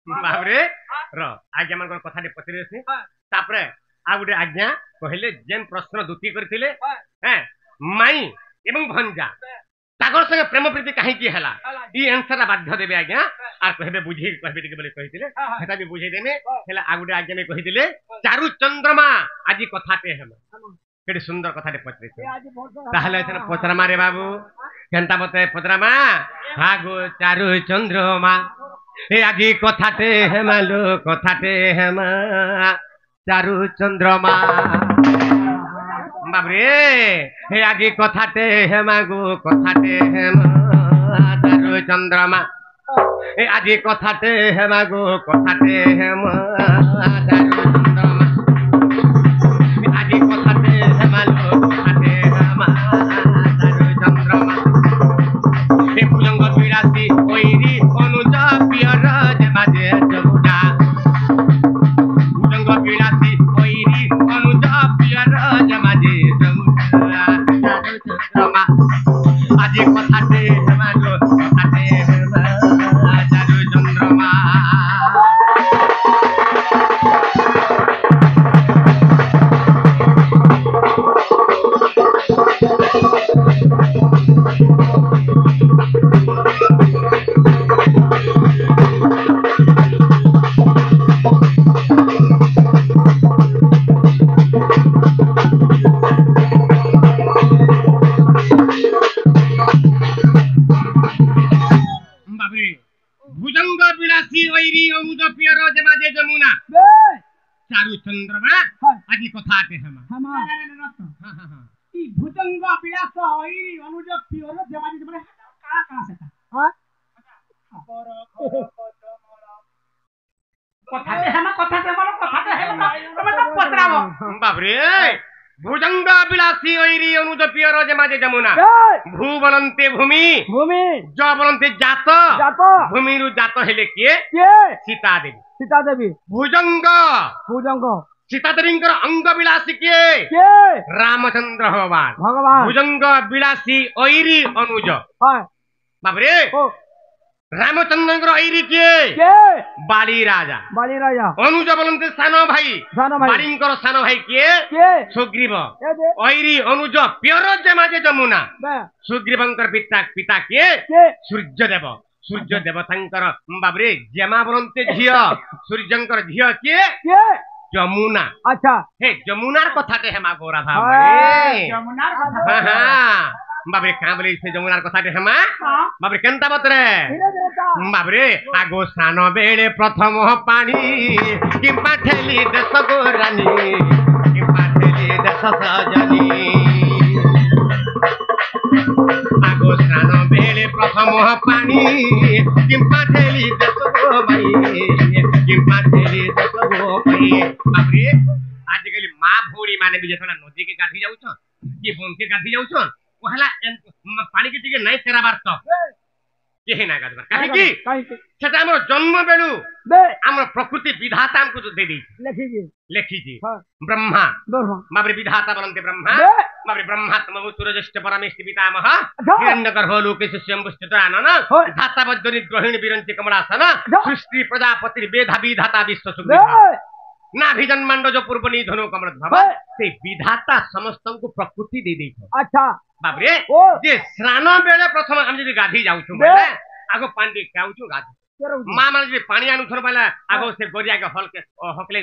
बाबरे आज्ञा मन कथा पचरे तापरे आ गोटे आज्ञा कहले जेन प्रश्न दुती करथिले हैं माई एवं भंजा तागर संगे प्रेम प्रीति काहे की हला ई आंसर बाध्य देबे आज्ञा आर कहबे बुझी कहबे टिके बोले कहिथिले हेता भी बुझे देने हेला आ गोटे आज्ञा में कहिथिले चारु चंद्रमा आजि कथाटे हम केडी सुंदर कथाटे पचरे ताहले एथन पचरामा रे बाबू केनता बते पचरामा हागो चारु चंद्रमा ए आजि कथाटे हेमालो कथाटे हेमा चारु चंद्रमा बाबरे हे आजि कथाटे हेमा गो कथाटे हेमा चारु चंद्रमा ए आजि कथाटे हेमा गो कथाटे हेमा चारु चंद्रमा आजि कथाटे हेमालो कथाटे हेमा चारु चंद्रमा हे भुजंग विरासी ओइरी अनुज पियर जेमाजे जमुना भुजंग विरासी ओइरी अनुज पियर जेमाजे जमुना चारु चंद्रमा आजि कथाटे हेमालो कथाटे हेमा चारु चंद्रमा भुजंग विलासी वैरी अमुद पियर जमाजे जमुना चारु चंद्रमा आदि कथाटे हम ई भुजंग विलास वैरी अनुज पियर जमाजे जमुना का सेता हां कथाटे हम तो पतराव बाबरे भुजंग विलासी वैरी अनुज पियर जमाजे जमुना भू बनन्ते भूमि भूमि ज बनन्ते जात जात भूमि रु जात हेले के सीता देवी भुजंग भुजंग सीता देवींकर अंग विलासी के रामचंद्र भगवान भुजंग विलासी वैरी अनुज बाबरे रामचंद्र ऐरी के बाली राजा अनुज बोलते सान भाई बालींकर सान भाई के सुग्रीव ऐरी अनुज प्योर जमाजे जमुना सुग्रीवंकर पिता के सूर्य देवतांकर बाबरे जेमा बोलते झियो सूर्यंकर झियो के जमुना अच्छा हे जमुनार कथाटे हेमा गोरा भाई जमुनार बाबरे का बोले से जमुनार कथाटे हेमा बाबरे केनता बतरे बाबरे आगो सानो बेले प्रथम पानी किंपा ठेली देश गोरानी किंपा ठेली देश सजनी आगो सानो बेले प्रथम पानी किंपा ठेली देश गो भाई किंपा ठेली देश गो भाई बाबरे आजकल मां भौरी माने भी जेतला नदी के गाधी जाउछ कि बन के गाधी जाउछ ओहला पानी के टिके नै सेराबार त केही ना गाधबार काहे की सेटा हमर जन्म बेलु हमर प्रकृति विधाता हमको दे दी लेखी जी ब्रह्मा बाबरे विधाता बनन्ते ब्रह्मा बाबरे ब्रह्मा तमो सूरजश्च परमेष्टि पितामह हिरण्यगर्भ लोकेश स्वयंभुश्चतरानन धाता वज्जनि ग्रहिणी विरंचि कमलासन सृष्टि प्रजापति वेदा विधाता विश्व सुग्रीवा नाभि जन्मांडज पूर्वनी धनु कमल भव से विधाता समस्त को प्रकृति दे दी अच्छा बाबरे जे स्नान बेले प्रथम हम जदी गाधी जाउछु बेले आगो पानी खाउछु गाधी मां माने जे पानी आनु थर बेला आगो से गोरिया के हल के हकले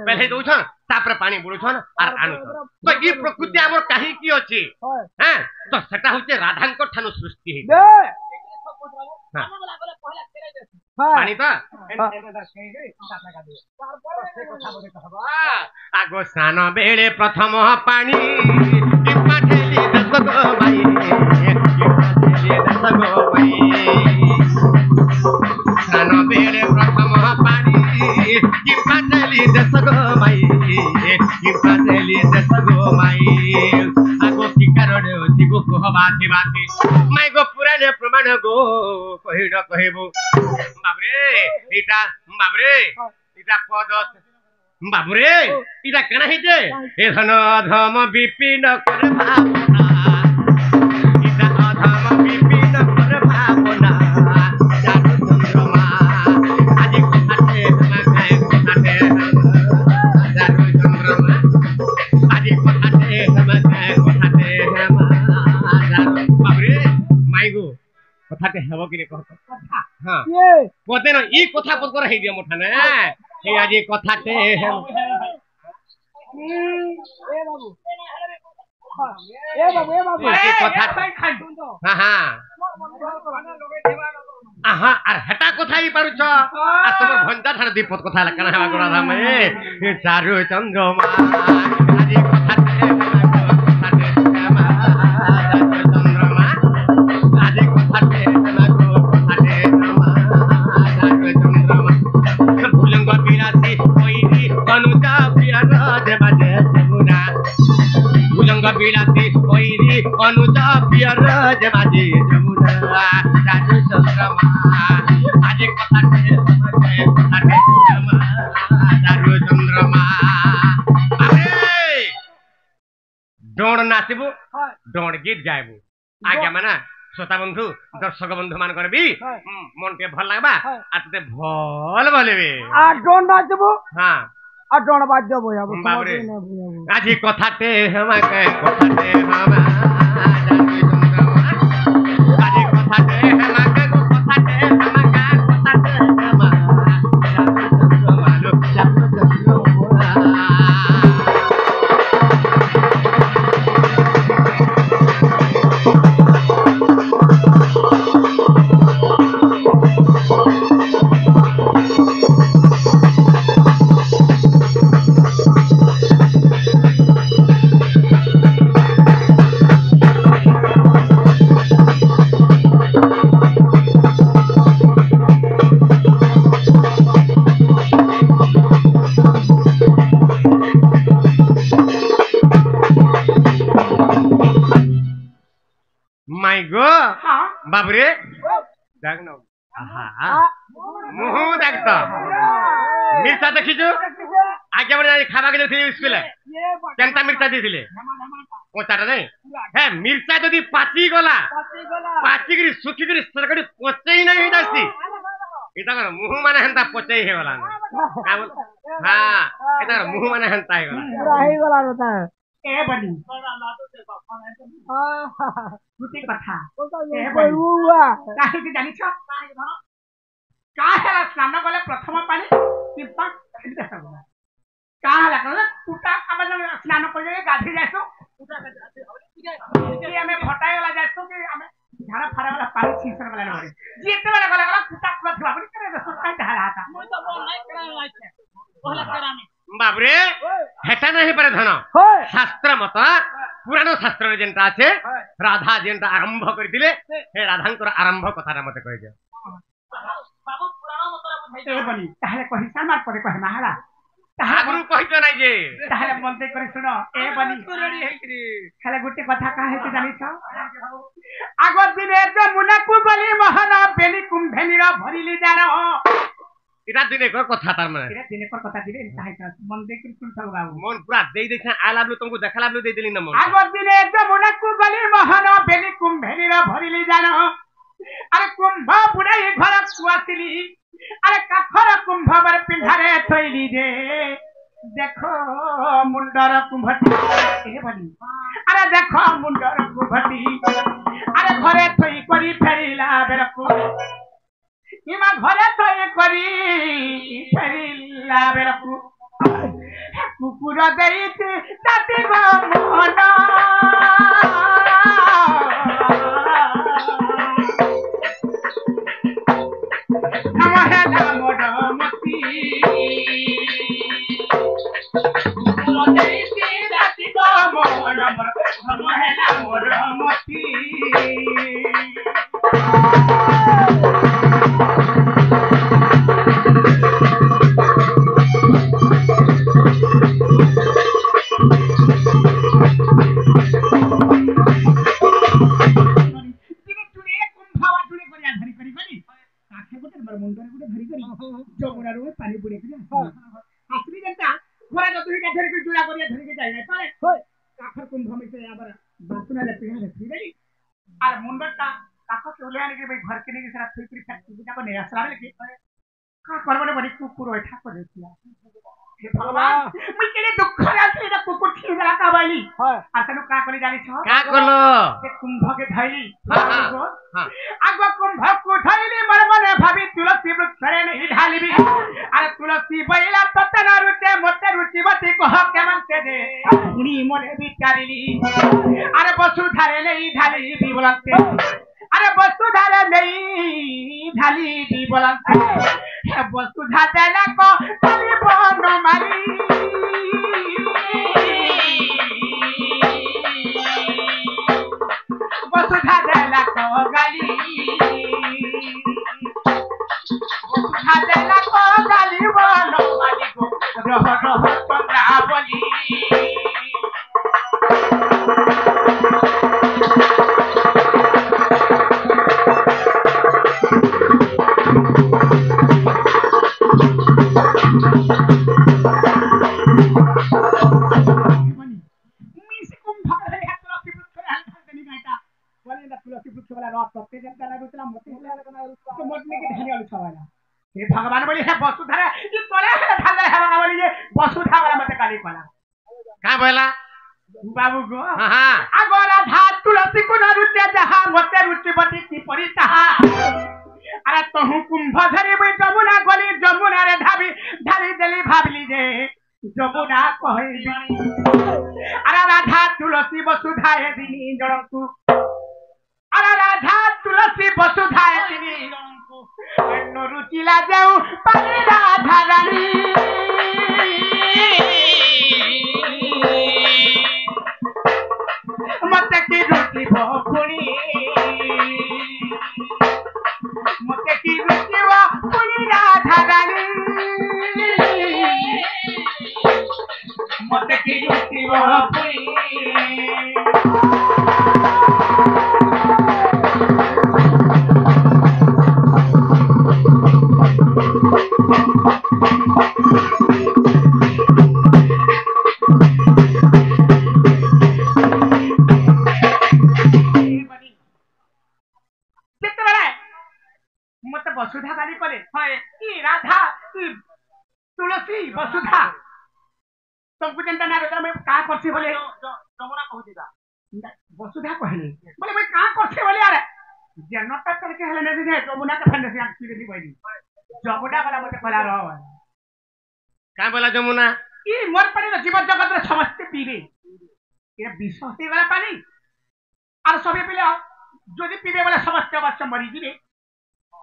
पहले दउछ तापर पानी बुडुछन आर आनु तो ई प्रकृति हमर काहे की अछि हैं तो सेटा होचे राधा को ठानु सृष्टि हे पानी तो आगो स्नान बेले प्रथम पानी किंपा ठेली दस गो भाई किंपा ठेली दस गो भाई स्नान बेले प्रथम पानी किंपा ठेली दस गो भाई किंपा ठेली दस गो भाई आगो की कारण होती गो को बाते मैं गो पुराने प्रमाण गो कहिडो कहिबो बाबरे इटा पद बाबरे इटा कना हिते ए धन अधम विपिन कर भावना इटा अधम কথাଟେ ହେବ କି ନି କହ କଥା ହଁ ये ପଦେ ন ଇ କଥା ପଦକର ହେଇ ଦିଅ ମୋଠାନେ ସେ ଆଜି কথাଟେ ହେବ ए बाबू ए बाबू ये कथा हां हां आहा आर हेटा কথা ই পারুছ আর তোমার ভঞ্জা ঠার দীপত কথা হলা কানা হেবা গোরা ধামে এ চারু চন্দ্রমা আজি কথাতে কথাতে শ্যামা চারু চন্দ্রমা আজি কথাতে নাগো কথাতে শ্যামা চারু চন্দ্রমা ভুলঙ্গ বিরাসি কইরি অনুজা প্রিয় দেবাজে যমুনা ভুলঙ্গ বিরাসি কইরি অনুজা প্রিয় দেবাজে যমুনা চারু চন্দ্রমা আজ কথাতে কথাতে শ্যামা চারু চন্দ্রমা ডোণ নাচিবু ডোণ গীত গাইবু আজ্ঞা মানা শ্রোতা বন্ধু দর্শক বন্ধু মানকর বি মন কে ভাল লাগবা আর ততে ভাল বলিবি আর ডোন নাচবো হ্যাঁ আর ডোন বাদ্য বজাবো বাবরে আজি কথাতে আমাকে কথাতে হামা জানি চন্দ্রমা আজি কথাতে আমাকে কথাতে আমাকে কথাতে হামা জানি চন্দ্রমা লো জানি চন্দ্রমা মাই গো হ্যাঁ বাবরে দেখ না আহা মুহু দেখ তো মির্চা দেখিছু আগে বলে খাবা কে দিয়েছিল স্কুলে কেনটা মির্চা দিয়েছিলে পচাটা নাই হ্যাঁ মির্চা যদি পাচি গলা পাচি গরি সুখি গরি সরকড়ি পচেই নাই হই যাসি এটা কর মুহু মানে হেনতা পচেই হে গলা হ্যাঁ এটা কর মুহু মানে হেনতা হে গলা রাহি গলা রতা এ বনি গুটি কথা এ বনি কাহিনী জানিছ কাহেলা স্নান গলে প্রথম পানি টিপা কাহেলা কলে কুটা আমি স্নান করে গাধি যাইছো কি আমি ফটাই গলা যাইছো কি আমি ঝাড়া ফাড়া গলা পানি ছিসর গলা নরে যেতে বেলা গলা গলা কুটা কুটা থবা বলি করে দস কাই ধারা হাতা মই তো বল নাই করা লাইছে ওহলা করামি বাবরে হেটা নাই পারে ধন শাস্ত্র মত পুরানো শাস্ত্র যেটা আছে রাধা যেটা আরম্ভ করে দিলে হে রাধাঙ্কর আরম্ভ কথাটা মতে কই দিও বাবু পুরানো মত বুঝাইতে বলি তাহলে কহি সামার পরে কহে মাহারা আগুরু কইতো নাই যে তাহলে মনতে করে শুনো এ বলি রেডি হইছি খালি গুটি কথা কাহে জানিছ আগর দিনে যমুনাকু গলি মহানা বেলি কুম্ভেনির ভরিলি জানো এটা দিনে কর কথা তার মানে এটা দিনে কর কথা দিলে তাই মন দেখি শুনছো বাবু মন পুরা দেই দেখছ আই লাভ ইউ তোমাকে দেখা লাভ ইউ দেই দিলি না মন আগর দিনে যমুনাকু গলি মহানা বেলি কুম্ভেনির ভরিলি জানো আরে কুম্ভ বুড়াই ঘর কুয়াছিলি আরে কাখর কুম্ভ বার পিন্ধারে থইলি যে দেখো মুন্ডর কুম্ভটি এ বলি আরে দেখো মুন্ডর কুম্ভটি আরে ঘরে থই করি ফেরিলা বেরকু ইমা ঘরে থই করি ফেরিলা বেরকু কুকুর দেইতে তাতে মন নমহেলা মডমতি কুকুর দেইতে তাতে মন নমহেলা মডমতি যমুনার পানি বুড়ে আসলি যেটা ঘরে যতটা ধরে করে জোড়া করিয়া ধরে যাই না পারে কাখর কুম্ভ মিশে আবার বাসুনালে পিড়া ফিরে আর মুন্ডটা কাখর চলে আনি ভাই ঘর কে নিয়ে সারা থুই করে ফ্যাক্টরি যাবো নে আসলে কি কা করবো বলি কুকুর ওই ঠাকুর দিছিলা हे भगवान मुई केले दुख रे आसली ना कुकुर ठीक गला का बाली आसनु का कोनी जानी छ का कलो से कुंभ के धैली हां आगो कुंभ को धैली मन मन भाबी तुलसी वृक्ष रे नहीं ढालीबी अरे तुलसी बैला ततना रुचे मते रुचिवती कह केमन से दे उनी मने विचारिली अरे वसुधा रे नहीं ढालीबी बोलते अरे वसुधा रे नहीं ढालीबी बोलते हे वसुधा देला को खाली बन मारी वसुधा देला को गाली वसुधा देला को गाली बन मारी को रह रह चंद्रा बोली भगवान बोली है वसुधा ये तोरे है ढाल है भगवान बोली ये वसुधा वाला मत काली कोला का बोला बाबू गो हां अगोरा धा तुलसी को न रुचे जहां मते रुचिवती की परिता अरे तहु कुंभ धरी बई जमुना गली जमुना रे ढाबी ढाली देली भाबली जे जमुना कहई अरे राधा तुलसी वसुधा ए दिनी जणकु अरे राधा तुलसी वसुधा ए दिनी जणकु न रुचिला जाऊ पानी राधा रानी मते की रुचि भोपुणी मते की रुचि भोपुणी राधा रानी मते की रुचि भोपुणी वसुधा गाली कले हाय ई राधा ई तुलसी वसुधा तुमको जनता ना रोजा में का करसी बोले जमुना कहूतीगा वसुधा कहले बोले भाई का करछे बोले यार जनता करके हले ने दे जमुना के फंडे से आखी दी बोली जमुना वाला मते कहला रहो का बोला जमुना ई मोर पानी जीव जगत रे समस्त पीबे ये विश्वासी वाला पानी और सबे पीले जदि पीबे वाला समस्त अवश्य मरी जीवे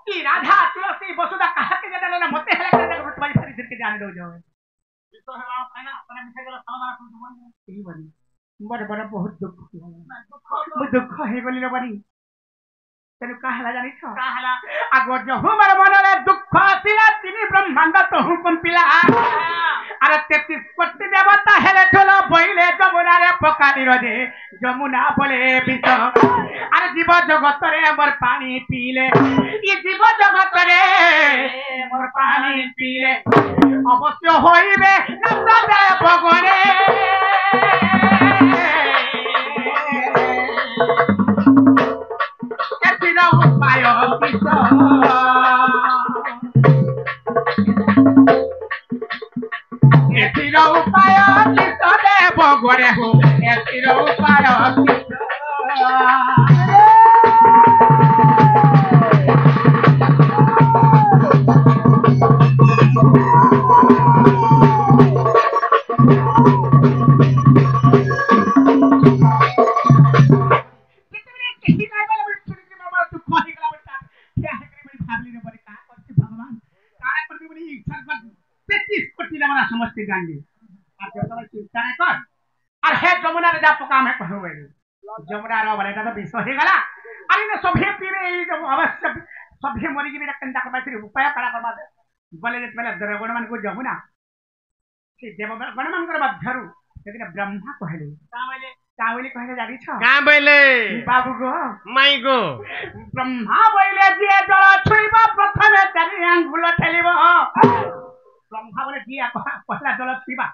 ई राधा तुलसी वसुधा कहा के जदा ना मते हला के जगत तुम्हारी फरी के जाने दो जाओ विश्व है आप है ना अपने मिठे गला समाना तुम बोल यही बनी बड़ बड़ बहुत दुख है बोली रे बनी तेनु का हला जानी छ का हला आगो जो हमर मन रे दुख आतिला तिनी ब्रह्मांड तो हुकुम पिला अरे 33 कोटि देवता हेले ठोला बइले जमुना रे पकानी रे जमुना बोले बिस अरे जीव जगत रे मोर पानी पीले ये जीव जगत रे मोर पानी पीले अवश्य होइबे नंदा दे भगवाने एतिरा उपाय किस एतिरा उपाय किस दे भगवाने हो एतिरा उपाय किस समझते जाएंगे आप जब चिंता नहीं कर और है जमुना रे जा पका में कहवे जमुना रो वाले तो विश्व हे गला अरे ने सभे पीवे अवश्य सभे मरी जी मेरा कंदा कर फिर उपाय करा करबा दे बोले जे पहले द्रगण मान को जमुना से देव गण मान कर धरू लेकिन ब्रह्मा कहले कावले कहले जानी छ का बोले बाबू गो माई गो ब्रह्मा बोले जे जल छुइबा प्रथमे चारि आंगुल ठेलिबो ब्रह्मा बोले दिया पहला जल छुइबा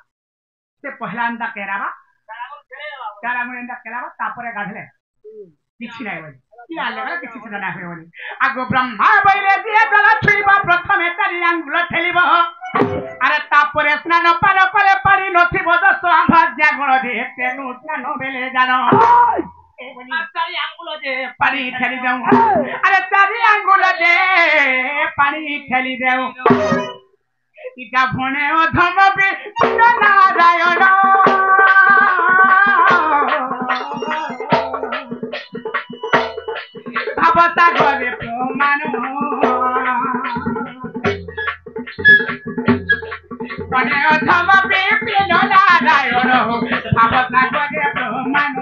से पहला अंडा केराबा चार आंगुल अंडा केराबा तापरे गाधले କିଛି ନାହିଁ ବୋଲି କି ଆଲେଗା କିଛି ସେଟା ନାହିଁ ହୁଏ ବୋଲି ଆଗ ବ୍ରହ୍ମା ବଇଲେ ଯିଏ ଜଳ ଛୁଇଁବ ପ୍ରଥମେ ତାରି ଆଙ୍ଗୁଳ ଠେଲିବ ଆରେ ତାପରେ ସ୍ନାନ ପାନ କଲେ ପାରି ନଥିବ ଦଶ ଭାଜ୍ୟା ଗୁଣ ଯେ ତେଣୁ ସ୍ନାନ ବେଲେ ଜାଣ ଚାରି ଆଙ୍ଗୁଳ ଯେ ପାଣି ଠେଲି ଦେଉ ଆରେ ଚାରି ଆଙ୍ଗୁଳ ଯେ ପାଣି ଠେଲି ଦେଉ ଇଟା ଭଣେ ଅଧମ ବି ନାରାୟଣ ভাবতা করে প্রমাণ মনে অথম বিপিন নারায়ণ ভাবতা করে প্রমাণ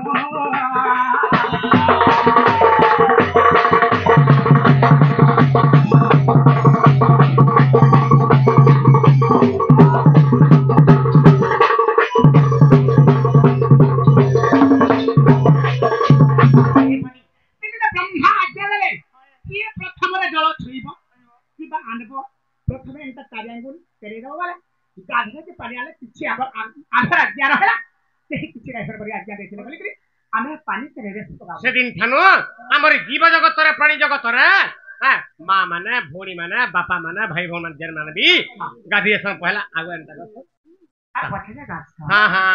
प्रथमे एंता चारि आंगुल तेरे दो वाले गाधे के परियाले किछि आंसर आज्ञा रहला सेही किछि राइफर बरी आज्ञा देथिले बोली कि आमे पानी तेरे रे पकाबो से दिन थानो हमर जीव जगत रे प्राणी जगत रे हां मां माने भोणी माने बापा माने भाई भौण माने जन माने भी गाधी सम पहला आगु एंता गस आ पछे गाछ हां हां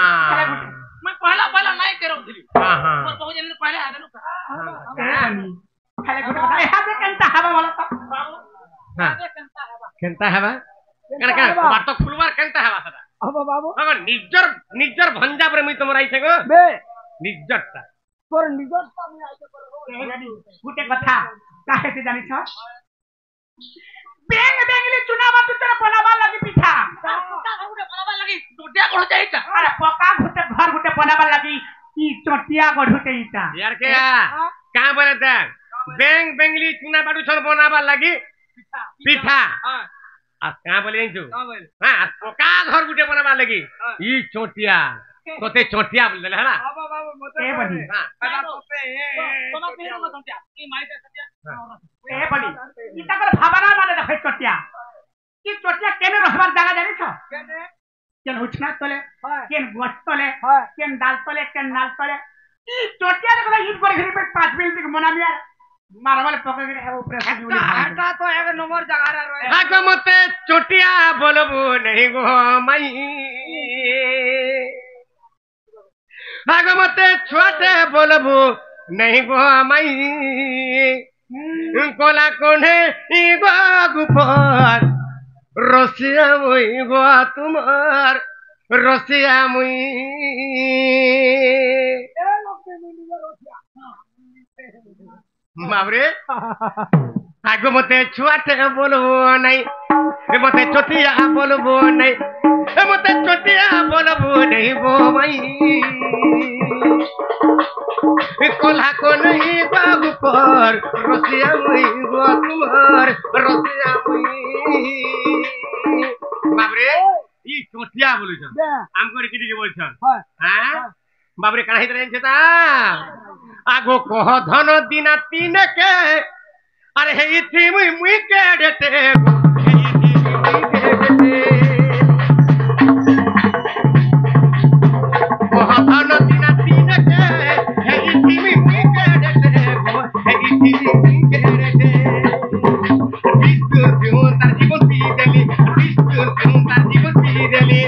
मैं पहला नहीं करौथली हां हां मोर बहु जन पहले आदनु खाले गुटे बता एहा दे केनता हवा वाला तो हां केनता हवा कण बात तो खुलवार केनता हवा सदा अब बाबू अगर निजर भंजा पर मुई तुमरा आइछे गो बे निजरता तोर निजरता में आइते पर गुटे कथा काहे से जानि छ बेंग बेंगली चुना बातु तेरे बनाबा लगी पिठा गुटे बनाबा लगी टोटिया गढ जाइता अरे पका गुटे घर गुटे बनाबा लगी ई चोटिया गढुते इटा यार के का बोले त बेंग बेंगली चुना बाटू छन बनाबा लगी पिठा हां आ का बोले छु हां पका घर गुटे बनाबा लगी ई चोटिया तोते चोटिया बोल देला है ना अब बाबू मत ए बनी हां बड़ा पपे तोमा पेरो मत टोटिया ई माइते सटिया ए बनी इटा कर भावना माने देखे चोटिया ई चोटिया केने रहबार जगह जानि छ केने केन उछना तले हां केन गोछ तले हां केन दाल तले केन नाल तले ई चोटिया देखला हिट कर घरी पे 5 मिनट तक मना मिया मारवाले पकड़ के ऊपर हटा तो एक नंबर जगह रे रहे आगो मते चोटिया बोलबो नहीं गो मई आगो मते छोटे बोलबो नहीं गो मई कोला कोने ई गो गुपर रसिया मुई गो तुमार रसिया मुई ए लोग के मिली रोटिया बाबरे आगो मते छुआटे बोलबो नहीं ए मते चोटिया बोलबो नहीं ए मते चोटिया बोलबो नहीं गो मई ए कोल्हा को नहीं बाबू पर रसिया मुई गो तुमार रसिया मुई बाबरे ई चोटिया बोलु छ बे हमको किडी के बोल छ हां हां बाबरे काहे तरह छता आगो कह धन दिना तीन के अरे हे इथि मुई के देते हे इथि मुई के देते कह धन दिना तीन के हे इथि मुई के देते हे इथि मुई के देते विष्णु क्यों तार जीवन पी देली विष्णु क्यों तार जीवन पी देली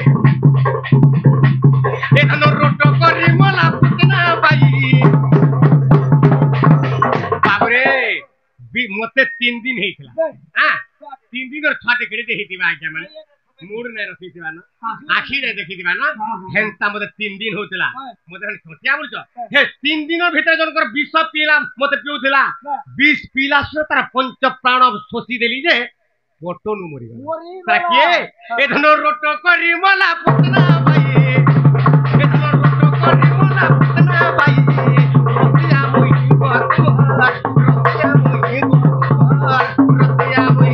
ए धन रोटो करी मला पुतना बाई मते 3 दिन हेइतला हां 3 दिन और छाटे केडे हेइतिबा आज्ञा माने मूड नै रखितिबा न आखी नै देखितिबा न हेंता मते 3 दिन होतला मते छोटिया बोलछ हे 3 दिन भीतर जनकर 20 पीला मते पिउथिला 20 पीला से तार पंच प्राण सोसी देली जे फोटो नु मरि गला ताके ए धनो रोटो करी मला पुतना भाई ए धनो रोटो करी मला पुतना भाई रोटिया मोई बात रोटिया मोई रोटिया मोई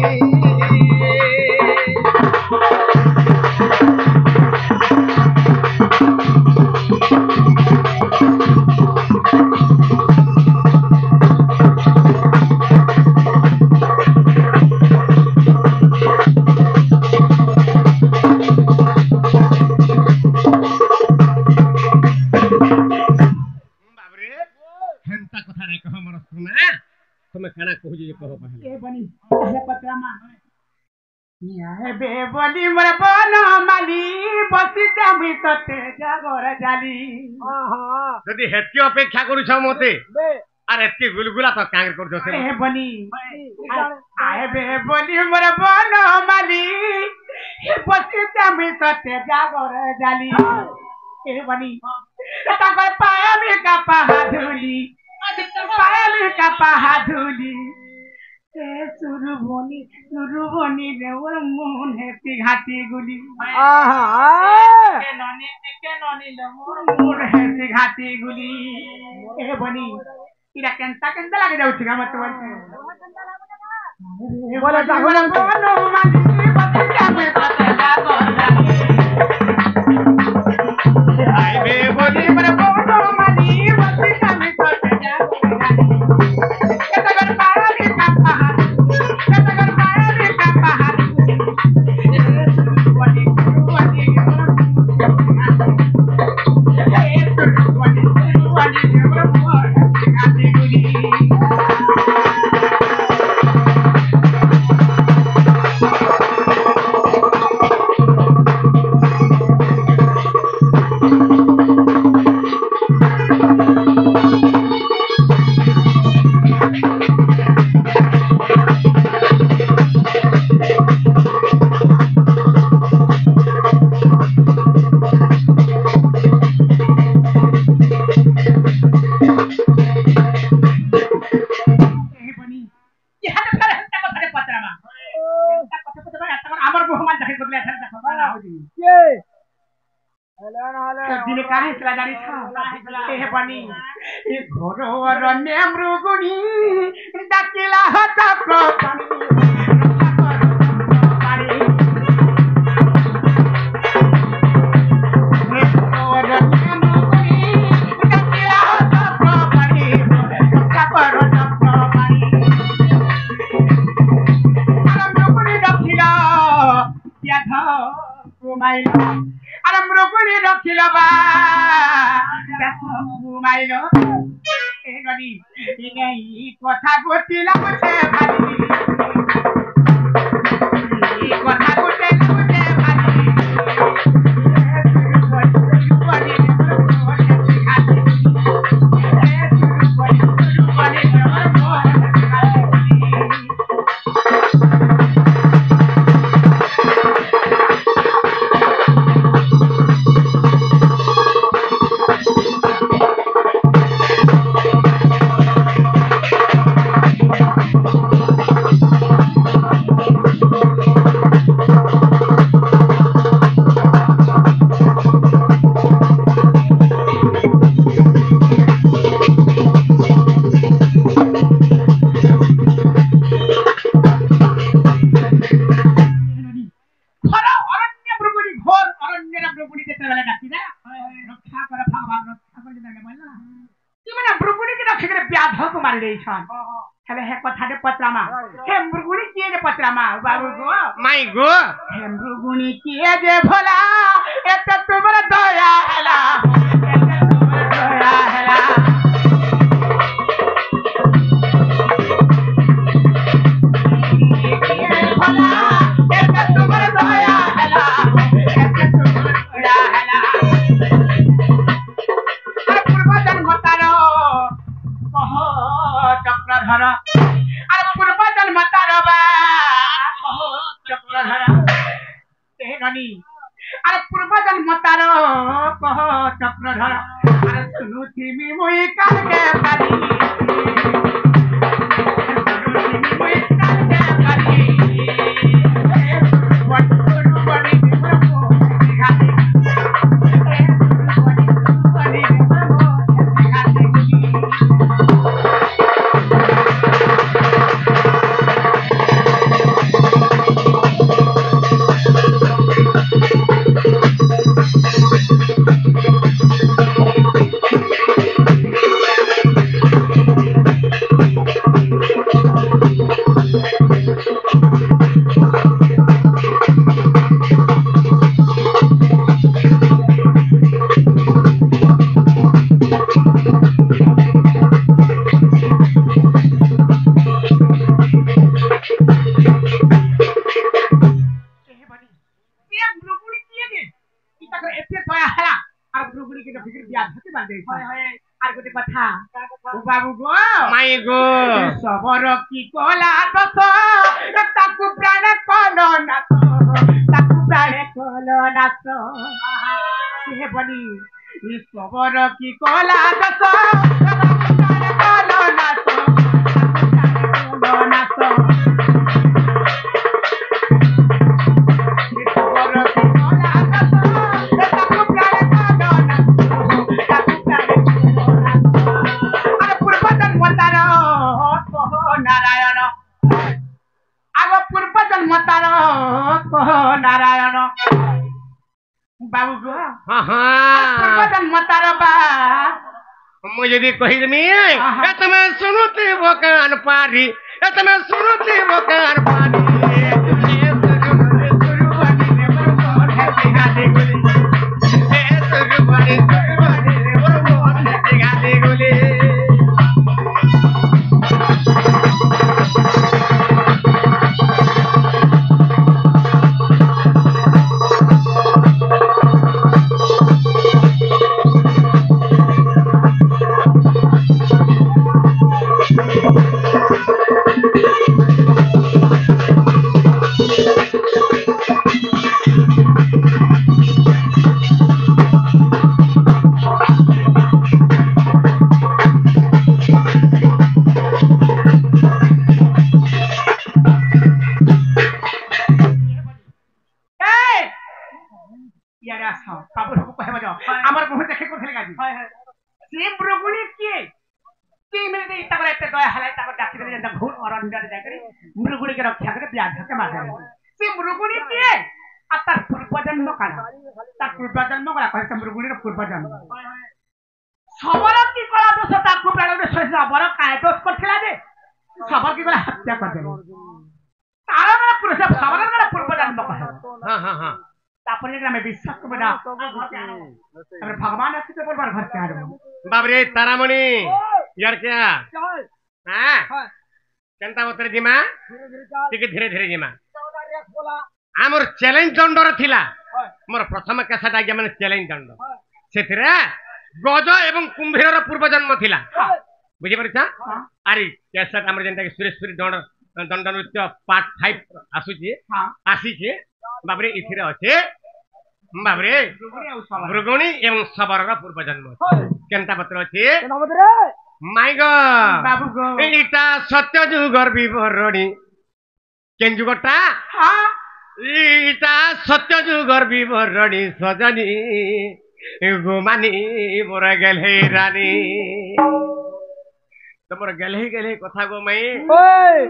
તમે કાના કહું જે કહો પહેલા ए बनी हे पत्रमा ये बे बोली मर बनो माली बसी जामी तते जागर जाली যদি হেতকি অপেক্ষা করুছ মতে আর হেতকি গুলগুলা তো কাঙ্গর করছ সে ए बनी आए बे बोली मर बनो माली बसी जामी तते जागर जाली ए बनी ताकर पाया में का पहाधुली पाया में का पहाधुली सुरुबनी रे ओर मुन हेती घाटी गुली के ननी ले मोर मुन हेती घाटी गुली ए बनी इरा केंता केंता लागे जाउछि गा मत बोले जागोला बोलो मानी बतिया में पता जागो आई बे बोली मर बोलो मानी बतिया में पता जागो केतगर पारा के कापा केतगर पारा के कापा वडी वडी दिने काहे चला जारी छ ए बनी ए घोरो रन्ने मृगुनी डाकिला हता को पानी अरे मृगुनी रखिलो बा घुमाइलो ए गनी इनै कथा गोतिला मुझे भाली कथा गोतिला मुझे भाली हेले हे कथाटे पत्रामा हे मृगुनी किए जे पत्रामा बाबू गो माई गो हे मृगुनी किए जे भोला एते तुमर दया हला एते तुमर दया हला भोला एते तुमर दया हला एते तुमर दया हला अरे पूर्व जन्म तारो कहो चक्रधर अरे पूर्व जन्म तारो बा कहो चक्रधर ए गनी अरे पूर्व जन्म तारो कहो चक्रधर अरे सुनु थिमी मुई काल के पारी मुई काल के पारी আর গোটে কথা বাবু গো মাই গো সবর কি কলা দোষ তাকু প্রাণ কল নাশ তাকু প্রাণ কল নাশ হে বলি সবর কি কলা দোষ প্রাণ কল নাশ তাকু প্রাণ কল নাশ नारायण बाबू गो मतार बा मुझे भी कही दमी तुम्हें सुनती वो कान पारी तुम्हें सुनती वो कान पारी আমার বহু দেখে কোথায় গাজি সে ব্রগুনি কি কি মিলে ইতা করে একটা দয়া হালাই তাকে ডাকি দেবে যেটা ভুল অরণ্যরে যায় করে ব্রগুনিকে রক্ষা করে ব্যাধ হতে মারে সে ব্রগুনি কি আর তার পূর্বজন্ম কাল তার পূর্বজন্ম কাল কয়েকটা ব্রগুনির পূর্বজন্ম সবর কি করা দোষ তার খুব রাগবে সবর কায় দোষ করছিল যে সবর কি করে হত্যা করে দেবে তার মানে পুরুষ সবরের মানে পূর্বজন্ম কথা হ্যাঁ হ্যাঁ হ্যাঁ তারপরে আমি বিশ্বাস করবো না भगवान अच्छे से बोलबार घर के आ रहे बाबरे तारामणि यार क्या हाँ केंता बतरे जिमा ठीक धीरे धीरे जिमा आमर चैलेंज दंडर थिला मोर प्रथम कैसेट आज्ञा माने चैलेंज दंड सेथिरे गज एवं कुंभीरर पूर्व जन्म थिला बुझि परछा अरे कैसेट हमर जेंता कि सुरेशपुरी दंड नृत्य पार्ट 5 आसुची आसी के बाबरे इथिरे अछि बाबरे भृगुणी एवं सबरर पूर्व जन्म केंता पत्र अछि माय गो बाबू गो इटा सत्य जुगर विवरणी केन जुगटा हां इटा सत्य जुगर विवरणी सजनी गोमानी मोर गेले रानी तमर गेले कथा गो मई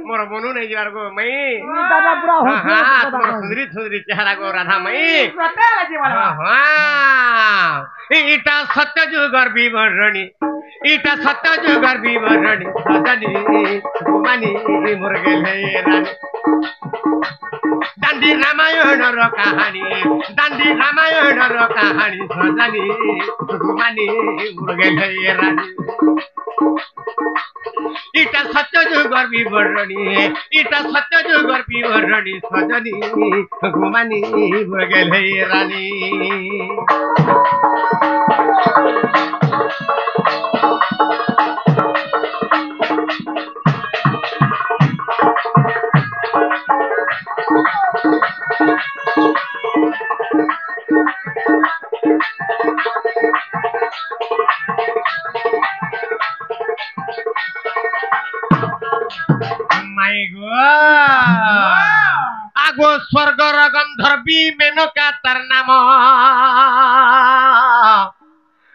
मोर मनु नै जार गो मई दादा पूरा हो हां तमर सुंदरी सुंदरी चेहरा गो राधा मई कता लागे वाला हां इटा सत्य जुगर विवरणी इटा सत्य जुगर विवरणी सजनी गोमानी मोर गेले रानी दांडी रामायण रो कहानी सजनी गोमानी मोर गेले रानी इटा सत्य जुगर विवरणी सजनी गोमानी मोर गेले रानी आगो स्वर्गर गंधर्वी मेनका तार नाम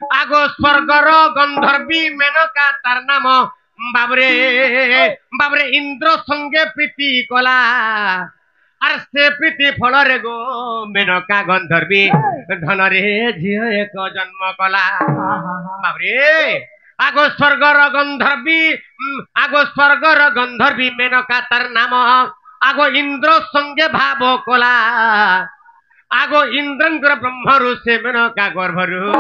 आगो स्वर्गर गंधर्वी मेनका तार नाम बाबरे बाबरे इंद्र संगे प्रीति कला आर से प्रीति फल रे गो मेनका गंधर्वी धन रे झियो एक जन्म कला बाबरे आगो स्वर्गर गंधर्वी मेनका तार नाम आगो इंद्र संगे भाव कला आगो इंद्रंकर ब्रह्मरु से मेनका गर्भरु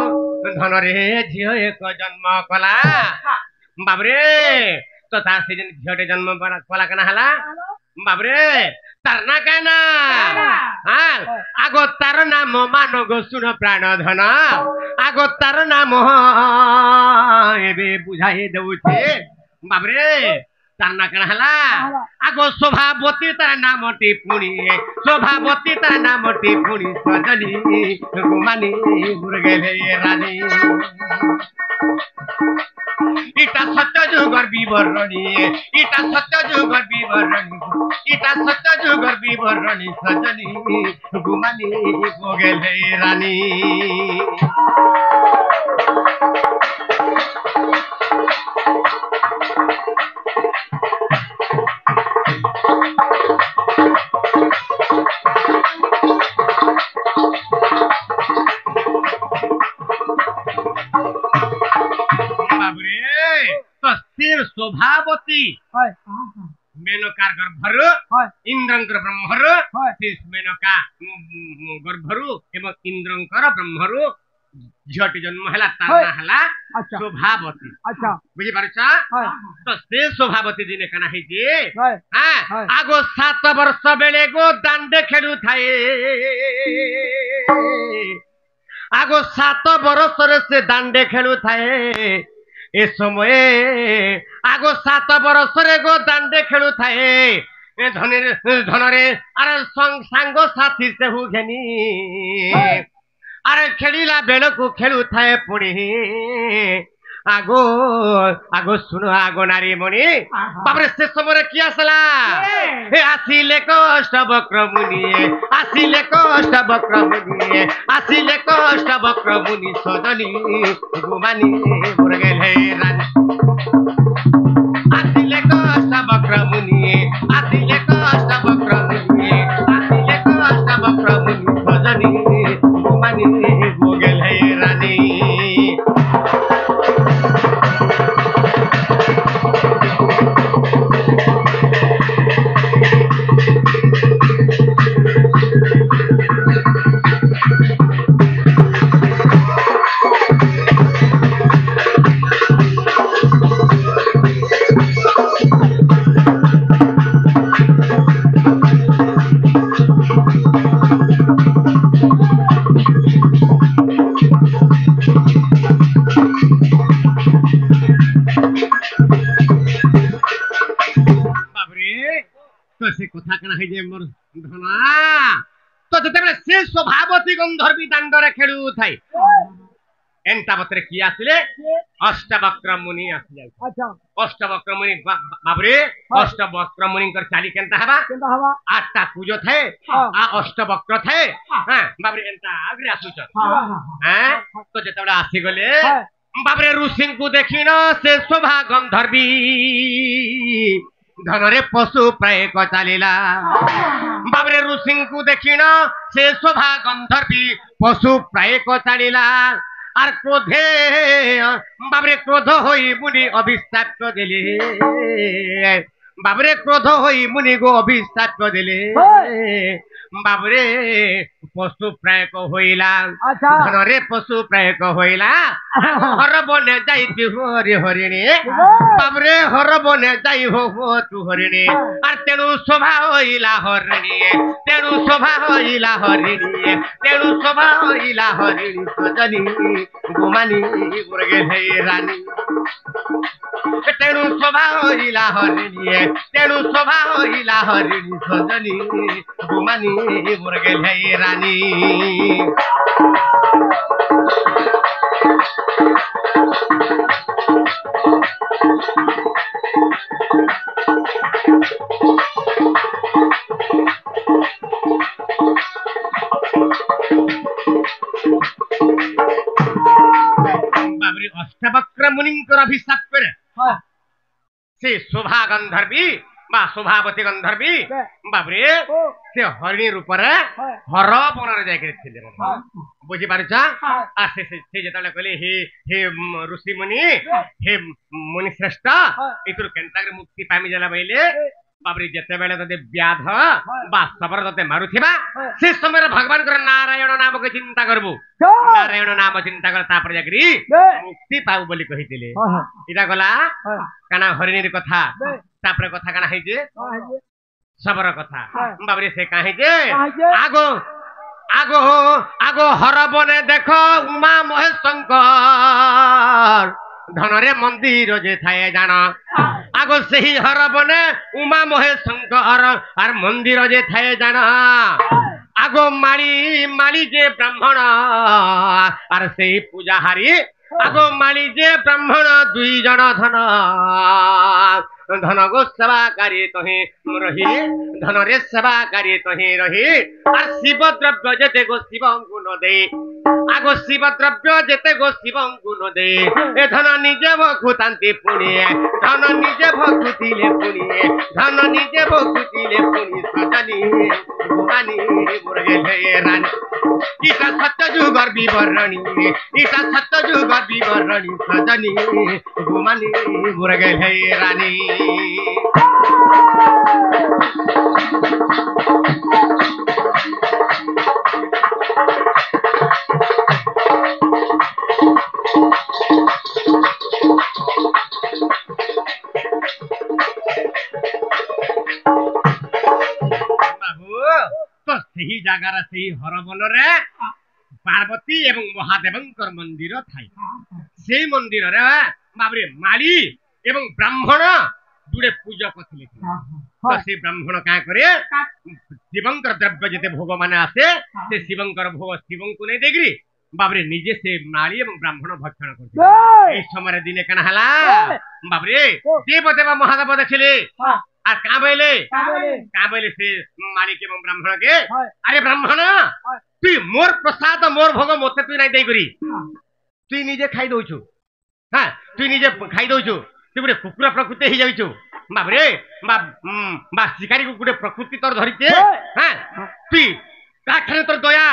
धन रे झियो एक जन्म कला बाबरे तो ता से जन झियोटे जन्म कला कना हला बाबरे তার না কেন হ্যাঁ আগ তার নাম মানগ শুণ প্রাণ ধন আগ তার নাম এবে বুঝাই দেউছে বাবরে তার না কেন হেলা আগ শোভাবতী তার নামটি পুଣି শোভাবতী তার নামটি পুଣି সজনী গুমানি মুরগেলে রানী ইটা সত্য যুগর বিবরণী ইটা সত্য যুগর বিবরণী ইটা সত্য যুগর বিবরণী সজনী গুমানি মুরগেলে রানী शोभावती मेनकार गर्भर इंद्रंकर ब्रह्मर मेनका गर्भर एवं इंद्रंकर ब्रह्मर झीटी जन्म है शोभावती बुझी पार तो से शोभावती दिन कना आगो 7 वर्ष बेले गो दांडे खेलु थाए आगो 7 वर्ष से दांडे खेलु थाए ए समय आगो 7 वर्ष रे गो दांडे खेलु थाए धनरे अरे सांग साथी से हु घेनी अरे खेलिला बेल को खेलु थाए पुणी आगो आगो सुनो आगो नारी मणि बाबरे से समय कि आसला आसिले कष्ट वक्र मुनि आसिले कष्ट वक्र मुनि आसिले कष्ट वक्र मुनि सजनी गुमानी मुरगेले रानी आसिले कष्ट वक्र मुनि आसिले कष्ट वक्र मुनि आसिले कष्ट वक्र मुनि सजनी गुमानी मुरगेले रानी शोभावती गंधर्वी दांडरे खेलु थाई एंता बतरे की आसिले अष्टवक्र मुनि आसिले अच्छा अष्टवक्र मुनि बाबरे अष्टवक्र मुनि कर चाली केनता हबा 8टा पूजो थे आ अष्टवक्र थे हां बाबरे एंता आग्रे आसुच हां तो जेतबडा आसी गले बाबरे ऋषि को देखिन से शोभा गंधर्वी धनरे पशु प्राय कचालीला बाबरे ऋषि को देखिन से शोभा गंधर्वी पशु प्राय कचालीला आर क्रोधे बाबरे क्रोध होई मुनि अभिशाप देले बाबरे क्रोध होई मुनि गो अभिशाप देले बाबरे पशु प्राय होइला धनरे पशु प्राय होइला हर बने जाइति हरि हरिणी बाबरे हर बने जाई हो तू हरिणी आर तेणु शोभा होइला हरिणी तेणु शोभा होइला हरिणी तेणु शोभा होइला हरिणी सजनी गुमानी मुरगेले रानी तेणु शोभा होइला हरिणी तेणु शोभा होइला हरिणी सजनी गुमानी मुरगेले रानी बाबरी अष्टवक्र मुनिंकर अभिशाप करे से शोभा गंधर्वी बा शोभावती गंधर्वी बाबरे से हरिणी रूप रे हर बन रे जाय करथिले बुझी पारछ आ से जेतले कहले हे ऋषि मुनि हे मुनि श्रेष्ठ इतुर केनता मुक्ति पामी जाला बइले बाबरी जेते बेले तते व्याध बा सबर तते मारुथिबा से समय भगवान कर नारायण नाम के चिंता करबो नारायण नाम चिंता कर तापर जाकरी मुक्ति पाऊ बोली कहितिले इटा गला काना हरिणी कथा तापर कथा काना है जे सबरा कथा हाँ। बाबरे से काहे जे काहे जे? आगो आगो आगो हरबने देखो उमा महेश शंकर धनरे मंदिर जे थाए जान आगो सही हरबने उमा महेश शंकर आर मंदिर जे थाए जान आगो माली माली जे ब्राह्मण आर सही पूजाहारी आगो माली जे ब्राह्मण दुई जन धन गो सेवाकारी तही रही धन रे सेवाकारी तही रही आर शिव द्रव्य जेते गो शिव गुण दे आगो शिव द्रव्य जेते गो शिव गुण दे ए धन निजे भकुतांती पुणी धन निजे भकुतिले पुणी धन निजे भकुतिले पुणी सजनी भवानी मुरगे हे रानी इटा सत्य जुगर विवरणी इटा सत्य जुगर विवरणी सजनी भवानी मुरगे हे रानी तो सही जगार सही हरबन रे पार्वती एवं महादेवंकर मंदिर थाई से मंदिर रे बाबरे माली एवं ब्राह्मण जुड़े पूजा करथिले तो से ब्राह्मण का करे शिवंकर द्रव्य जेते भोग माने आसे से शिवंकर भोग शिवंकु नै देगरी बाबरे निजे से माली एवं ब्राह्मण भक्षण करथिले ए समय दिने कना हला बाबरे देव देव महादेव देखिले आ का बैले से मालिक एवं ब्राह्मण के अरे ब्राह्मण तु मोर प्रसाद मोर भोग मते तु नै देगरी तु निजे खाइ दउछु हां तु निजे खाइ दउछु तु गुटे कुकुर प्रकृति हि जाइछु बाबरे बा शिकारी को गुटे प्रकृति तोर धरिते हां तु काठने तोर दया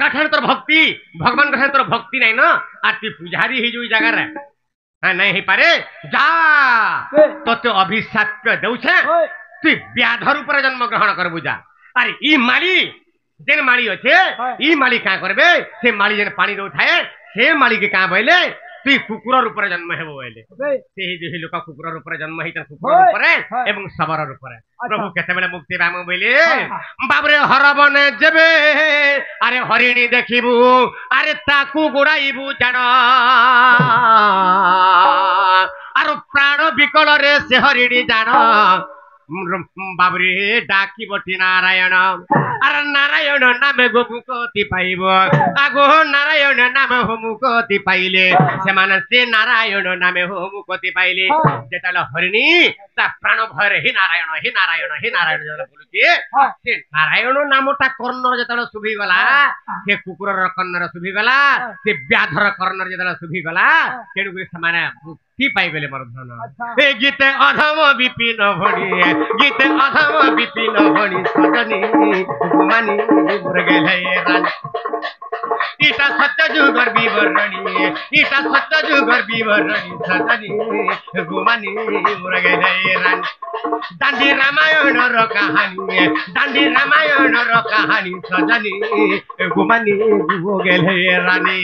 काठने तोर भक्ति भगवान का तोर भक्ति नै न आ तु पुजारी हि जोई जगह रे हां नै हि पारे जा तो अभिशाप देउछे तु व्याधर ऊपर जन्म ग्रहण करबु जा अरे ई माली जेन माली अछि ई माली का करबे से माली जेन पानी दउ थाए से माली के का बइले तु कुकुर ऊपर जन्म हेबो बइले सेही जे लोक कुकुर ऊपर जन्म हि त कुकुर ऊपर एवं सबर ऊपर प्रभु केते बेले मुक्ति बाम बइले बाबरे हरबने जेबे अरे हरिणी देखिबू अरे ताकू गुड़ाइबू जान आरो प्राण विकल रे से हरिणी जान बाबरे डाकी बटी नारायण अरे नारायण नामे गोमुक्ति पाइब आगो नारायण नाम हो मुक्ति पाइले से माने से नारायण नामे हो मुक्ति पाइले जेताला हरिणी ता प्राण भरे हे नारायण जला बोलुची से नारायण नामटा कर्णर जेताला सुभी गला से कुकुरर कर्णर सुभी गला से व्याधर कर्णर जेताला सुभी गला केडु गुरी समाने मुक्ति पाइबेले मरधन ए गीते अधम विपिन भणी गीते अधम विपिन भणी सजनी गुमानी मुरगेल हे रानी इटा सत्य जुगर विवरणी इटा सत्य जुगर विवरणी सजनी गुमानी मुरगेल हे रानी दांडी रामायण र कहानी सजनी गुमानी मुरगेल हे रानी